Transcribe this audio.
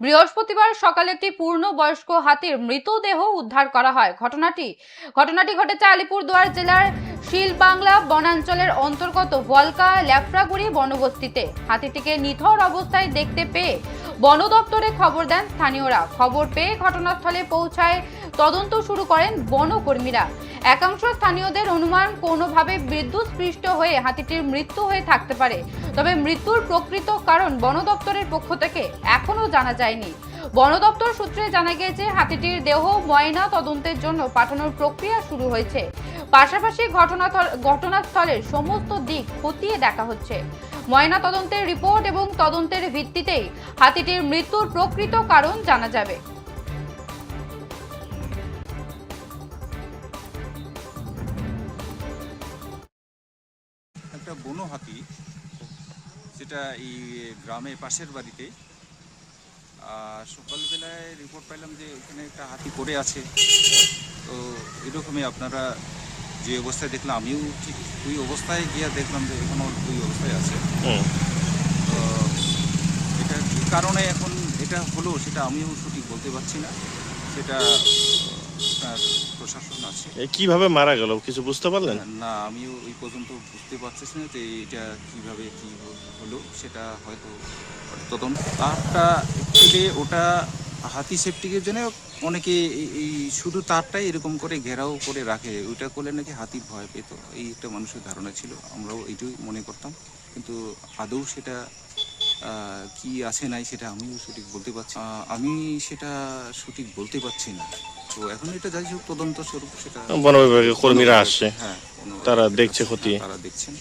বৃহস্পতিবার সকালে একটি পূর্ণবয়স্ক হাতির মৃতদেহ উদ্ধার করা হয়। ঘটনাটি ঘটেছে আলিপুরদুয়ার জেলার শিলবাংলা বনাঞ্চলের অন্তর্গত ভলকা ল্যাফ্রাগুড়ি বনবস্তিতে। হাতিটিকে নিথর অবস্থায় দেখতে পেয়ে বন দপ্তরে খবর দেন স্থানীয়রা। খবর পেয়ে ঘটনাস্থলে পৌঁছায় তদন্ত শুরু করেন বনকর্মীরা। একাংশ স্থানীয়দের অনুমান কোনোভাবে বিদ্যুৎস্পৃষ্ট হয়ে হাতিটির মৃত্যু হয়ে থাকতে পারে। তবে মৃত্যুর প্রকৃত কারণ বন দপ্তরের পক্ষ থেকে এখনো জানা যায়নি। বন দপ্তর সূত্রে জানা গিয়েছে হাতিটির দেহ ময়না তদন্তের জন্য পাঠানোর প্রক্রিয়া শুরু হয়েছে। পাশাপাশি ঘটনাস্থলের সমস্ত দিক খতিয়ে দেখা হচ্ছে। ময়না তদন্তের রিপোর্ট এবং তদন্তের ভিত্তিতেই হাতিটির মৃত্যুর প্রকৃত কারণ জানা যাবে। একটা বনো হাতি, যেটা এই গ্রামের পাশের বাড়িতে। সকালবেলায় রিপোর্ট পাইলাম যে এখানে একটা হাতি পড়ে আছে। তো এরকমই আপনারা যে অবস্থায় দেখলাম, আমিও ঠিক ওই অবস্থায় গিয়ে দেখলাম যে এখনও ওই অবস্থায় আছে। তো এটা কী কারণে এখন এটা হলো সেটা আমিও সঠিক বলতে পারছি না। সেটা আপনার প্রশাসন আছে। কিভাবে মারা গেল কিছু বুঝতে পারলেন? না, আমিও ওই পর্যন্ত বুঝতে পারছি না যে এটা কিভাবে কি হলো। সেটা হয়তো তদন্ত তারটা অ্যাকচুয়ালি ওটা হাতি সেফটিকের জন্য অনেকে এই শুধু তারটাই এরকম করে ঘেরাও করে রাখে। ওইটা করলে নাকি হাতি ভয় পেত, এই একটা মানুষের ধারণা ছিল। আমরাও এইটাই মনে করতাম, কিন্তু আদৌ সেটা কি আছে নাই সেটা আমিও সঠিক বলতে পারছি। আমি সেটা সঠিক বলতে পারছি না। তো এখন এটা যাই হোক তদন্ত স্বরূপ সেটা বন বিভাগের কর্মীরা আসছে, হ্যাঁ, তারা দেখছে খতিয়ে। তারা দেখছেন।